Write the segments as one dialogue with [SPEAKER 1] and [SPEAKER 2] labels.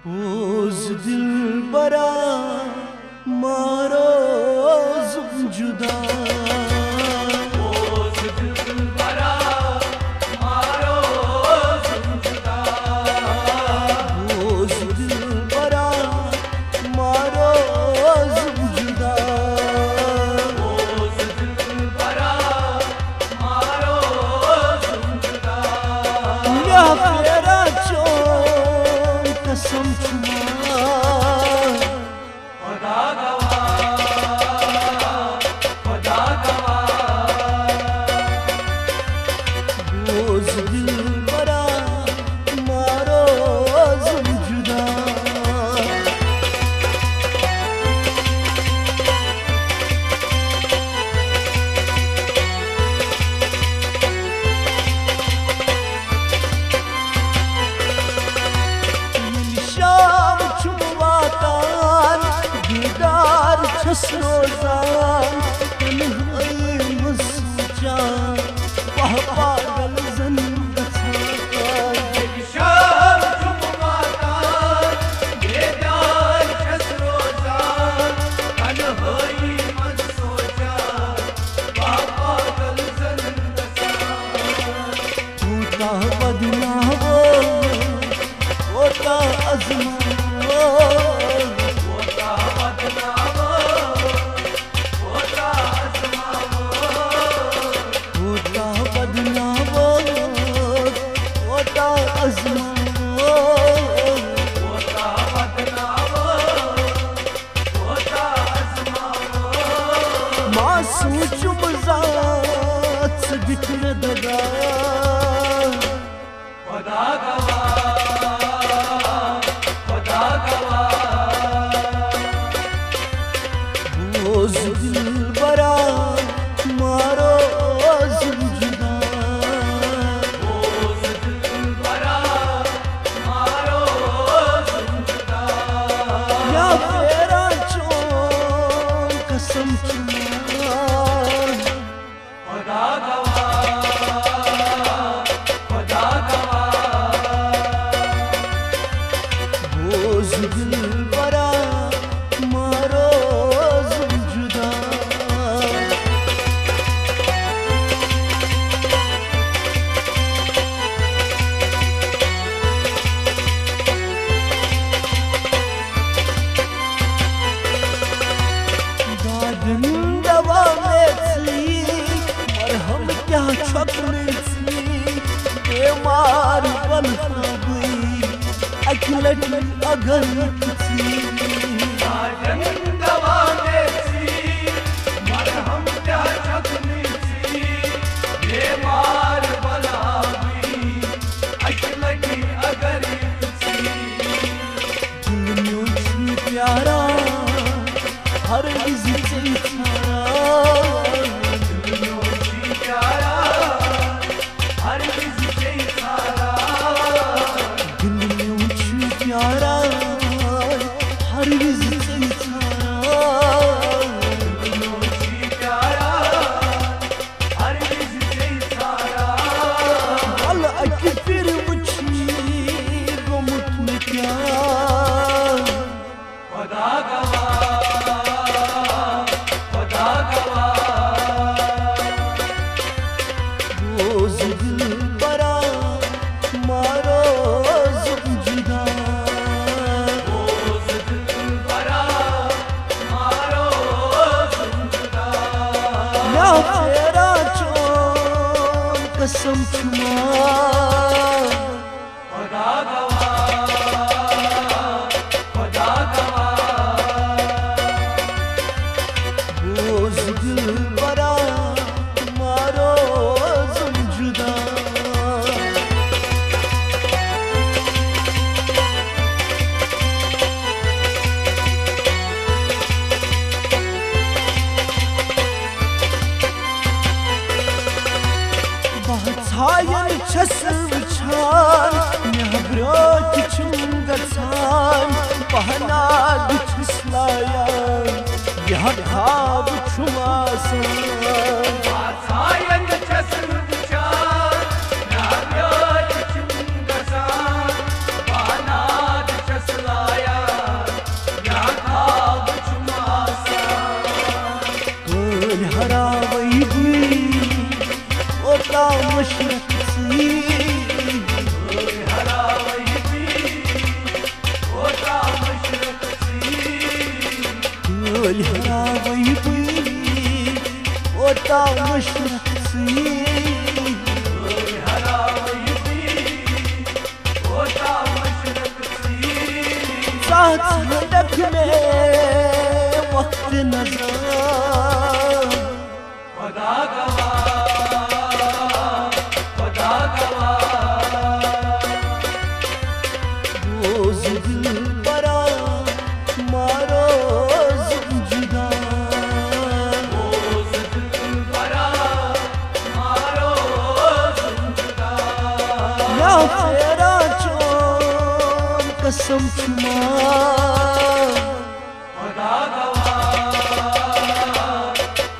[SPEAKER 1] बोझ दिल बरा मारो जुदा
[SPEAKER 2] बोझ दिल बरा मारो जुदा
[SPEAKER 1] बोझ दिल बरा मारो जुदा
[SPEAKER 2] बोझ दिल बरा मारो जुदा
[SPEAKER 1] या तेरा चों कसम छुमा
[SPEAKER 2] खुदा गवाह खुदा गवाह
[SPEAKER 1] बोझ दिल बरा मारो जुदा शाम छुवातान दीदार छस रोजान तन्हाई मसूजान वह पागल जन गछान
[SPEAKER 2] शाम जुमाता बेदार छस रोजान तन्हाई मन सोचा बाबा गल जन्नत
[SPEAKER 1] होता बदनाम होता अजमा
[SPEAKER 2] होता बदनाम होता आसमां
[SPEAKER 1] होता बदनाम होता अजमा
[SPEAKER 2] होता बदनाम होता आसमां
[SPEAKER 1] मासूम चुमजात बिखर दगा
[SPEAKER 2] खुदा गवाह खुदा गवाह
[SPEAKER 1] बोझ दिल बरा मारो जुदा
[SPEAKER 2] बोझ दिल बरा मारो जुदा
[SPEAKER 1] या तेरा चों कसम छुमा
[SPEAKER 2] खुदा गवाह खुदा गवाह
[SPEAKER 1] बोझ दिल बरा मारो जुदा दादन दवा में थी मरहम क्या छपने थी बीमार बनता हुई अखिलट अगर थी
[SPEAKER 2] साजन दवा देसी मरहम क्या छकनी सी बीमार बला हुई अकलटी अगर सी
[SPEAKER 1] दुनिया छी प्यारा हर इज्जत छारा
[SPEAKER 2] दुनियों प्यारा हर किसी से सारा
[SPEAKER 1] दुनिया छी प्यारा हर इज्जत छारा
[SPEAKER 2] दुनियों प्यारा हर किसी से सारा
[SPEAKER 1] अल अक फिर मुझी गुमत में क्या
[SPEAKER 2] खुदा गवाह खुदा गवाह
[SPEAKER 1] बोझ दिल बरा मारो जुदा
[SPEAKER 2] बोझ दिल बरा मारो जुदा
[SPEAKER 1] या तेरा चों कसम छुमा
[SPEAKER 2] खुदा गवाह खुदा गवाह
[SPEAKER 1] बोझ दिल बरा मारो जुदा बहछायन छस वुछान नेब्रोक छुम गछान पहनाग छुस्लायान यह खाब छुमासान
[SPEAKER 2] सायन छसन विचार नाब्योच चुंगसान बानाद छसला
[SPEAKER 1] मशरक से साथ में वक्त नजर
[SPEAKER 2] खुदा गवाह खुदा गवाह
[SPEAKER 1] रोज दिल बरा मारो जुदा
[SPEAKER 2] रोज दिल बरा मारो जुदा
[SPEAKER 1] या तेरा चोर कसम छुमा
[SPEAKER 2] खुदा गवाह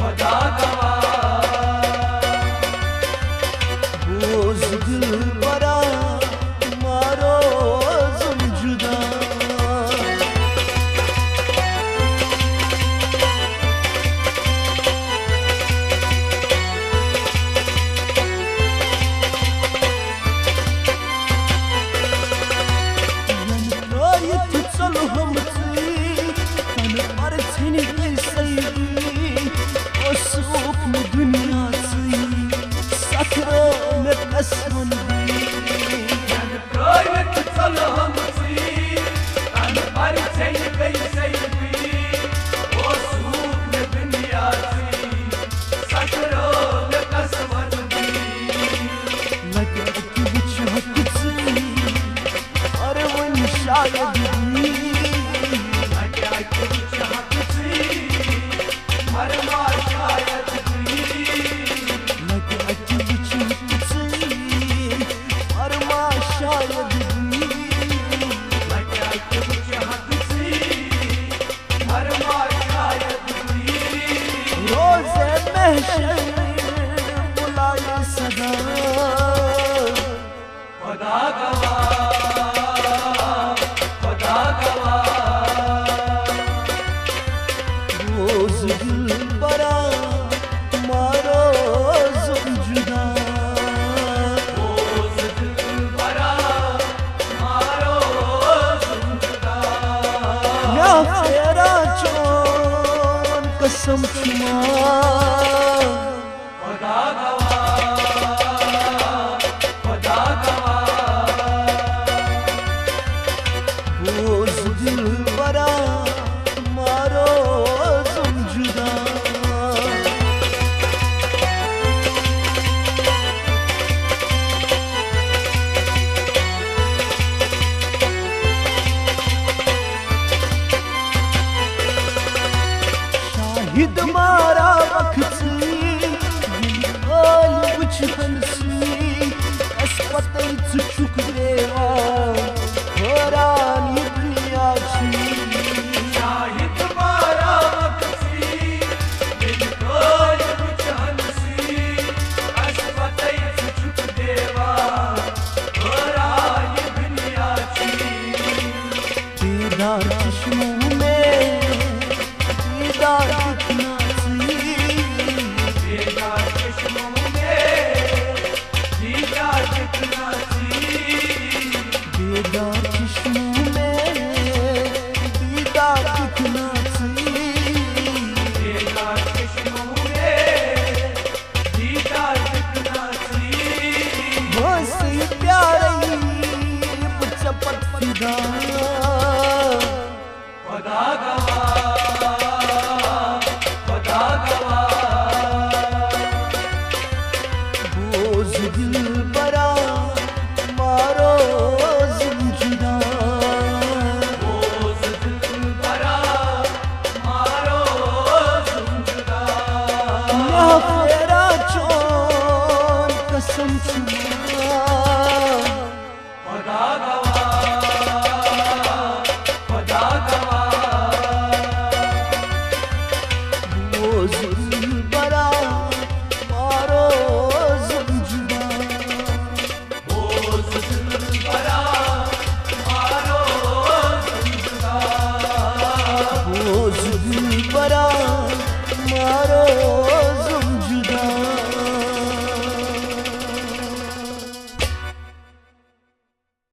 [SPEAKER 2] खुदा गवाह
[SPEAKER 1] रोज दिल बरा मारो जुदा बुलाए सदा
[SPEAKER 2] खुदा गवाह खुदा गवाह
[SPEAKER 1] रोज दिल बरा मारो जुदा
[SPEAKER 2] रोज दिल बरा मारो जुदा
[SPEAKER 1] या तेरा चोर कसम छुमा
[SPEAKER 2] खुदा गवाह खुदा गवाह
[SPEAKER 1] रोज दिल बरा मारो जुदा शाहिद मारा वक्त अस्पताल चुक देवा होरानी दुनिया
[SPEAKER 2] शाहिद मारा वक्सी बिल्कुल बुझनसी अस्पताल चुक देवा होरानी दुनिया
[SPEAKER 1] दीदार चश्मों में दीदार दिखना
[SPEAKER 2] दीदार चश्मों में दीदार दिखना
[SPEAKER 1] दीदार चश्मों में दीदार दिखना
[SPEAKER 2] दीदार चश्मों में दीदार दिखना
[SPEAKER 1] वो सी प्यारी चपत फिदा
[SPEAKER 2] खुदा गवाह खुदा गवाह
[SPEAKER 1] रोज दिल बरा मारो जुदा
[SPEAKER 2] रोज दिल बरा मारो जुदा
[SPEAKER 1] या तेरा चोर कसम छुमा
[SPEAKER 2] खुदा गवाह खुदा गवाह
[SPEAKER 1] रोज दिल बरा मारो जुदा
[SPEAKER 2] रोज दिल बरा मारो जुदा
[SPEAKER 1] रोज दिल बरा मारो